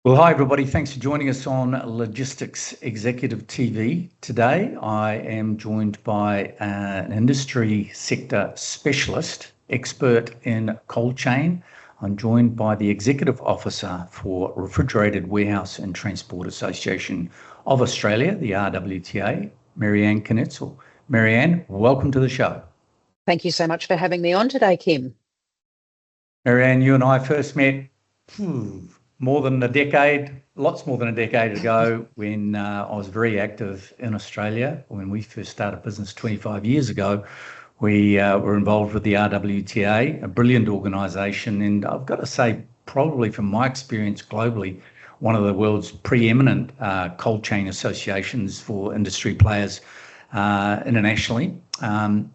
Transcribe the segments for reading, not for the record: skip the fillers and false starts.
Well, hi, everybody. Thanks for joining us on Logistics Executive TV. Today, I am joined by an industry sector specialist, expert in cold chain. I'm joined by the Executive Officer for Refrigerated Warehouse and Transport Association of Australia, the RWTA, Marianne Kintzel. Marianne, welcome to the show. Thank you so much for having me on today, Kim. Marianne, you and I first met more than a decade, lots more than a decade ago when I was very active in Australia. When we first started business 25 years ago, we were involved with the RWTA, a brilliant organisation. And I've got to say, probably from my experience globally, one of the world's preeminent cold chain associations for industry players internationally.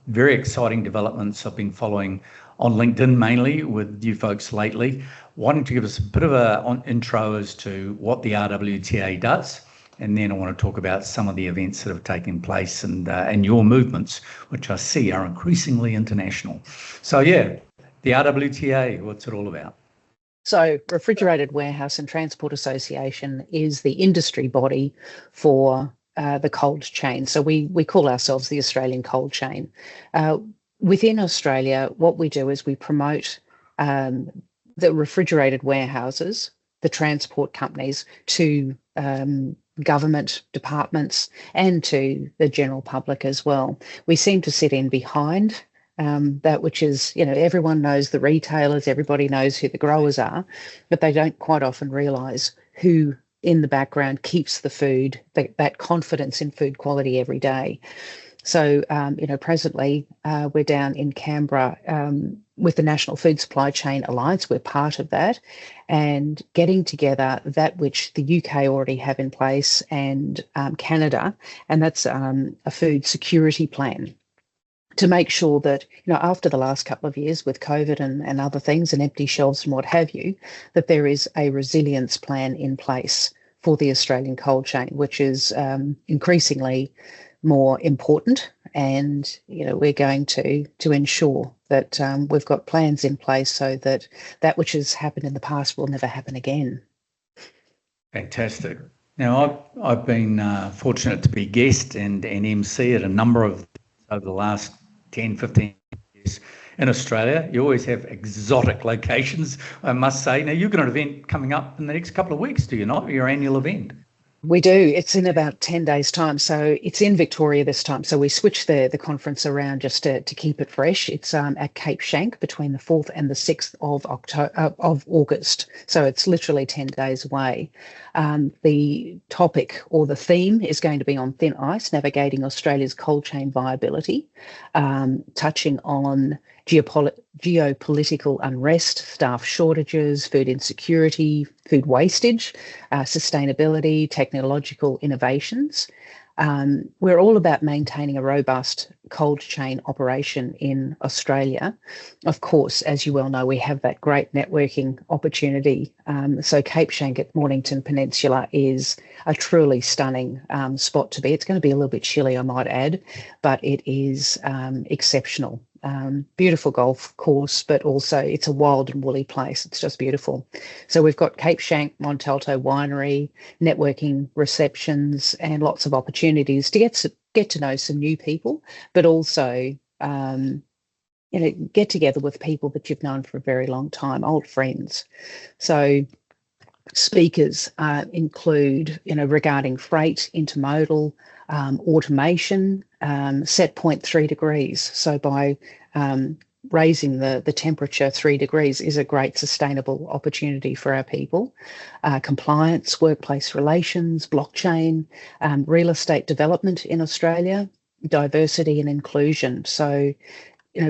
Very exciting developments I've been following on LinkedIn mainly with you folks lately. Why don't you give us a bit of an intro as to what the RWTA does, and then I want to talk about some of the events that have taken place and your movements, which I see are increasingly international. So yeah, the RWTA, what's it all about? So Refrigerated Warehouse and Transport Association is the industry body for the cold chain. So we call ourselves the Australian cold chain. Within Australia, what we do is we promote the refrigerated warehouses, the transport companies, to government departments and to the general public as well. We seem to sit in behind that, which is, everyone knows the retailers, everybody knows who the growers are, but they don't quite often realise who in the background keeps the food, that confidence in food quality every day. So, presently we're down in Canberra with the National Food Supply Chain Alliance. We're part of that, and getting together that which the UK already have in place and Canada, and that's a food security plan to make sure that, after the last couple of years with COVID and other things and empty shelves and what have you, that there is a resilience plan in place for the Australian cold chain, which is increasingly more important, and we're going to ensure that we've got plans in place so that that which has happened in the past will never happen again. Fantastic. Now, I've been fortunate to be guest and MC at a number of over the last 10, 15 years in Australia. You always have exotic locations, I must say. Now, you've got an event coming up in the next couple of weeks, do you not? Your annual event. We do. It's in about 10 days' time. So it's in Victoria this time. So we switched the conference around just to keep it fresh. It's at Cape Schanck between the 4th and the 6th of August. So it's literally 10 days away. The topic or the theme is going to be on thin ice, navigating Australia's cold chain viability, touching on geopolitical unrest, staff shortages, food insecurity, food wastage, sustainability, technological innovations. We're all about maintaining a robust cold chain operation in Australia. Of course, as you well know, we have that great networking opportunity. So Cape Schanck at Mornington Peninsula is a truly stunning spot to be. It's going to be a little bit chilly, I might add, but it is exceptional. Beautiful golf course, but also it's a wild and woolly place. It's just beautiful. So we've got Cape Schanck, Montalto Winery, networking receptions, and lots of opportunities to get to know some new people, but also get together with people that you've known for a very long time, old friends. So speakers include, regarding freight, intermodal, automation, set point 3 degrees. So by raising the temperature 3 degrees is a great sustainable opportunity for our people. Compliance, workplace relations, blockchain, real estate development in Australia, diversity and inclusion. So,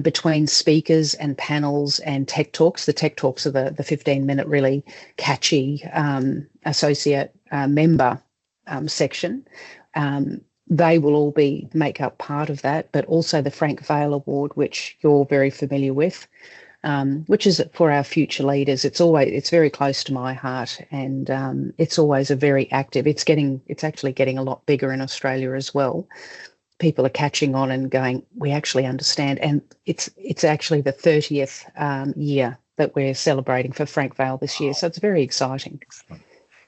between speakers and panels and tech talks, the tech talks are the 15-minute really catchy associate member section. They will all make up part of that, but also the Frank Vale Award, which you're very familiar with, which is for our future leaders. It's very close to my heart, and it's always a very active. It's actually getting a lot bigger in Australia as well. People are catching on and going, we actually understand, and it's actually the 30th year that we're celebrating for Frank Vale this year, so it's very exciting.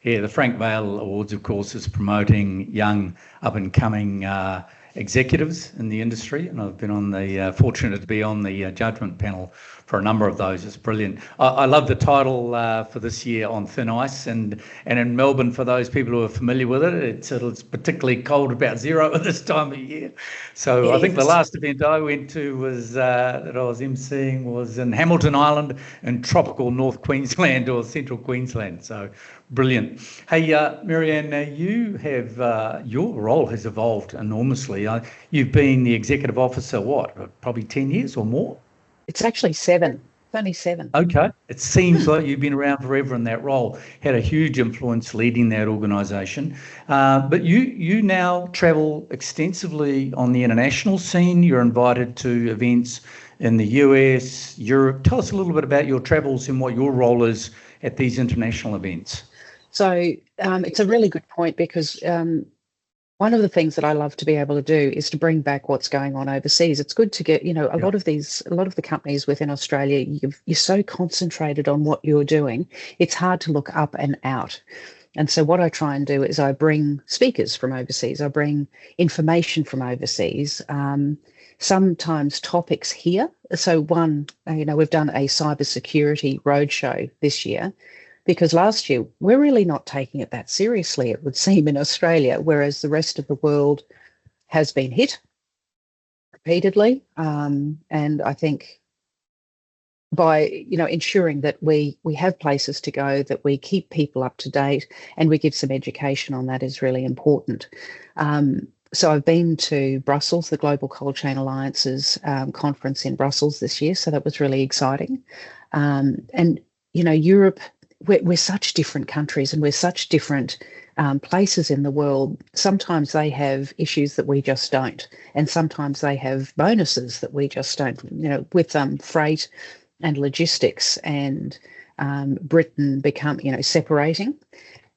Yeah, the Frank Vale Awards, of course, is promoting young, up-and-coming executives in the industry, and I've been on the fortunate to be on the judgment panel for a number of those. It's brilliant. I love the title for this year, On Thin Ice, and in Melbourne, for those people who are familiar with it, it's particularly cold, about zero at this time of year. So I think the last event I went to was that I was emceeing was in Hamilton Island in tropical North Queensland or central Queensland. So brilliant. Hey, Marianne, you have your role has evolved enormously. You've been the executive officer, probably 10 years or more? It's actually 7. It's only 7. Okay. It seems like you've been around forever in that role, had a huge influence leading that organisation. But you now travel extensively on the international scene. You're invited to events in the US, Europe. Tell us a little bit about your travels and what your role is at these international events. So it's a really good point, because one of the things that I love to be able to do is to bring back what's going on overseas. It's good to get, a lot of the companies within Australia, you're so concentrated on what you're doing, it's hard to look up and out. And so what I try and do is I bring speakers from overseas, I bring information from overseas, sometimes topics here. So we've done a cybersecurity roadshow this year, because last year we're really not taking it that seriously, it would seem, in Australia, whereas the rest of the world has been hit repeatedly. And I think by ensuring that we have places to go, that we keep people up to date, and we give some education on that is really important. So I've been to Brussels, the Global Cold Chain Alliance's conference in Brussels this year, so that was really exciting. And Europe, we're such different countries, and we're such different places in the world. Sometimes they have issues that we just don't, and sometimes they have bonuses that we just don't. With freight and logistics, and Britain separating.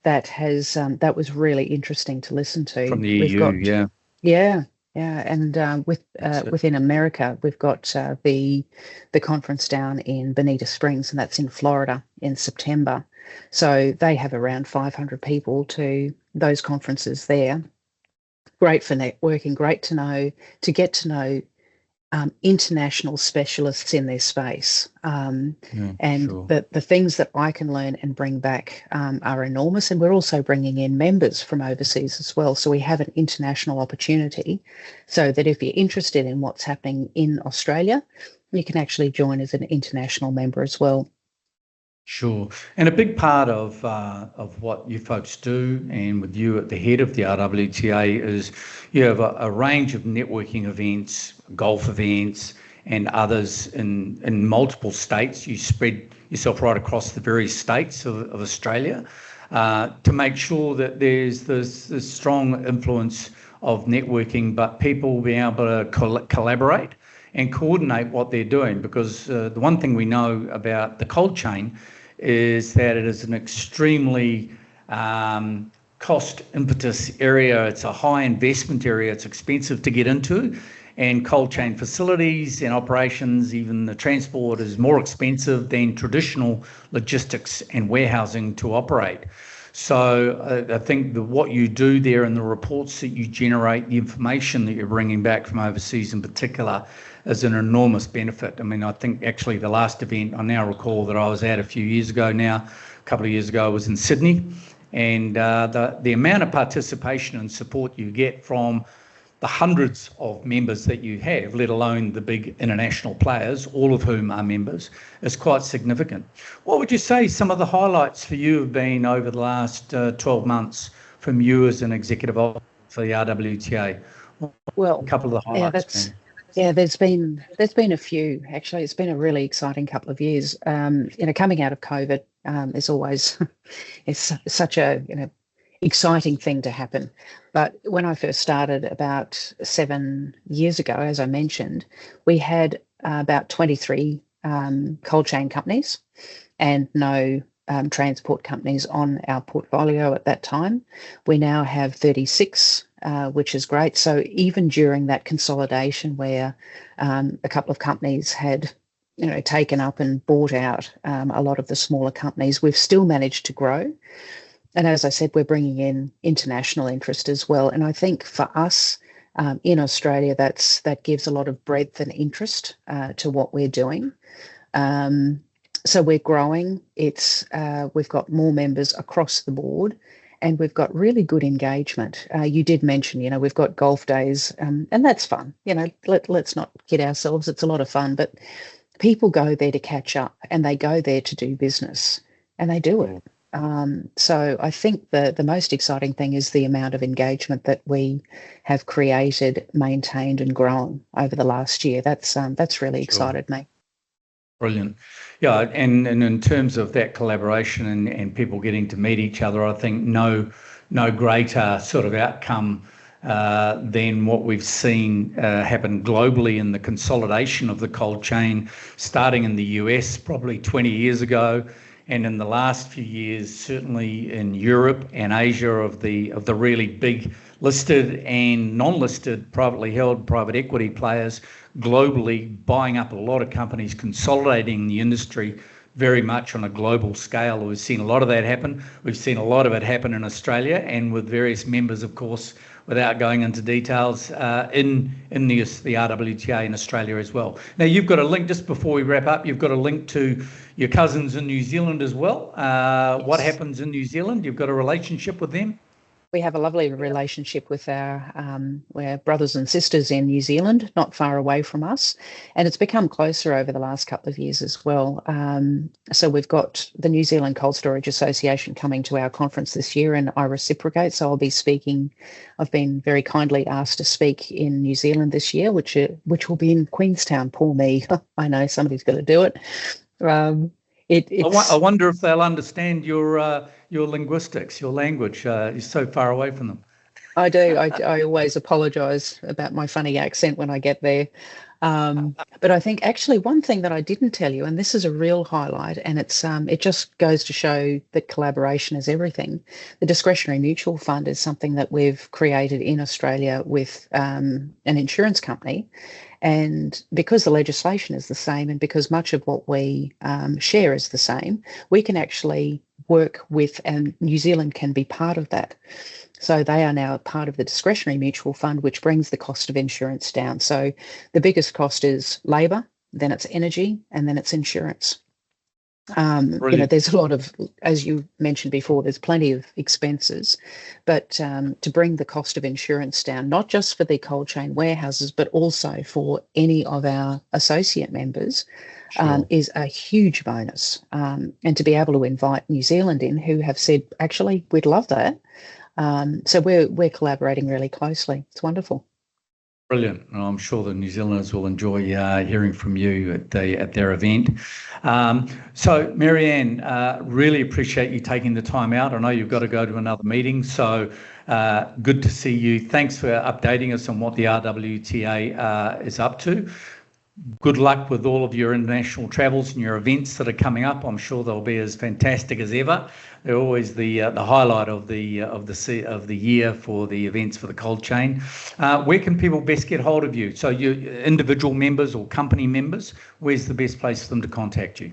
That was really interesting to listen to. From the EU, yeah. And within America, we've got the conference down in Bonita Springs, and that's in Florida in September. So they have around 500 people to those conferences there. Great for networking, great to get to know international specialists in their space. The things that I can learn and bring back are enormous. And we're also bringing in members from overseas as well. So we have an international opportunity, so that if you're interested in what's happening in Australia, you can actually join as an international member as well. Sure. And a big part of what you folks do, and with you at the head of the RWTA, is you have a range of networking events, golf events, and others in multiple states. You spread yourself right across the various states of Australia to make sure that there's this strong influence of networking, but people being able to collaborate and coordinate what they're doing. Because the one thing we know about the cold chain is that it is an extremely cost impetus area. It's a high investment area. It's expensive to get into, and cold chain facilities and operations, even the transport, is more expensive than traditional logistics and warehousing to operate. So I think what you do there, and the reports that you generate, the information that you're bringing back from overseas in particular, is an enormous benefit. I mean, I think actually the last event I now recall that I was at a couple of years ago, was in Sydney, and the amount of participation and support you get from the hundreds of members that you have, let alone the big international players, all of whom are members, is quite significant. What would you say some of the highlights for you have been over the last 12 months from you as an executive officer for the RWTA? Well, a couple of the highlights. There's been a few, actually. It's been a really exciting couple of years. Coming out of COVID is always it's such a exciting thing to happen. But when I first started about 7 years ago, as I mentioned, we had about 23 cold chain companies and no transport companies on our portfolio at that time. We now have 36, which is great. So even during that consolidation where a couple of companies had taken up and bought out a lot of the smaller companies, we've still managed to grow. And as I said, we're bringing in international interest as well. And I think for us in Australia, that gives a lot of breadth and interest to what we're doing. So we're growing. We've got more members across the board, and we've got really good engagement. You did mention, we've got golf days, and that's fun. Let's not kid ourselves. It's a lot of fun, but people go there to catch up, and they go there to do business, and they do it. So I think the most exciting thing is the amount of engagement that we have created, maintained, and grown over the last year. That's really excited me. Brilliant. Yeah, and in terms of that collaboration and people getting to meet each other, I think no greater sort of outcome than what we've seen happen globally in the consolidation of the cold chain, starting in the US probably 20 years ago, and in the last few years, certainly in Europe and Asia, of the really big listed and non-listed privately held private equity players globally buying up a lot of companies, consolidating the industry very much on a global scale. We've seen a lot of that happen. We've seen a lot of it happen in Australia, and with various members, of course, without going into details, in the RWTA in Australia as well. Now, you've got a link, just before we wrap up, you've got a link to your cousins in New Zealand as well. Yes. What happens in New Zealand? You've got a relationship with them? We have a lovely relationship with our brothers and sisters in New Zealand, not far away from us, and it's become closer over the last couple of years as well. So we've got the New Zealand Cold Storage Association coming to our conference this year, and I reciprocate. So I'll be speaking. I've been very kindly asked to speak in New Zealand this year, which will be in Queenstown. Poor me. I know somebody's got to do it. I wonder if they'll understand your linguistics, your language. You're so far away from them. I do. I always apologise about my funny accent when I get there. But I think actually one thing that I didn't tell you, and this is a real highlight, and it just goes to show that collaboration is everything. The discretionary mutual fund is something that we've created in Australia with an insurance company. And because the legislation is the same, and because much of what we share is the same, we can actually work with, and New Zealand can be part of that. So they are now part of the discretionary mutual fund, which brings the cost of insurance down. So the biggest cost is labour, then it's energy, and then it's insurance. There's a lot of, as you mentioned before, there's plenty of expenses, but to bring the cost of insurance down, not just for the cold chain warehouses, but also for any of our associate members, sure, is a huge bonus. And to be able to invite New Zealand in, who have said, actually, we'd love that. So we're collaborating really closely. It's wonderful. Brilliant. And I'm sure the New Zealanders will enjoy hearing from you at their event. So, Marianne, really appreciate you taking the time out. I know you've got to go to another meeting, so good to see you. Thanks for updating us on what the RWTA is up to. Good luck with all of your international travels and your events that are coming up. I'm sure they'll be as fantastic as ever. They're always the highlight of the year for the events for the cold chain. Where can people best get hold of you? So, you individual members or company members, where's the best place for them to contact you?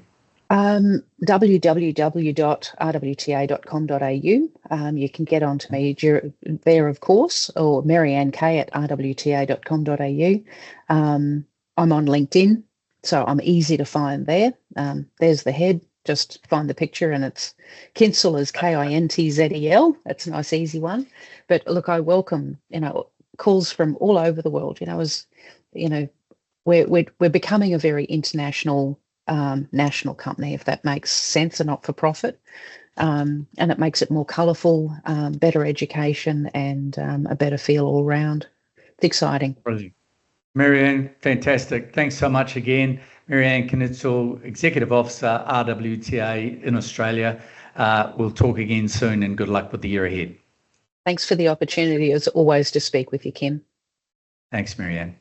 www.rwta.com.au. You can get onto me there, of course, or Marianne K at rwta.com.au. I'm on LinkedIn, so I'm easy to find there. There's the head. Just find the picture, and it's Kintzel is Kintzel. That's a nice, easy one. But look, I welcome calls from all over the world. We're becoming a very international national company, if that makes sense, and not for profit. And it makes it more colourful, better education, and a better feel all round. It's exciting. Brilliant. Marianne, fantastic. Thanks so much again. Marianne Kintzel, Executive Officer, RWTA in Australia. We'll talk again soon, and good luck with the year ahead. Thanks for the opportunity, as always, to speak with you, Kim. Thanks, Marianne.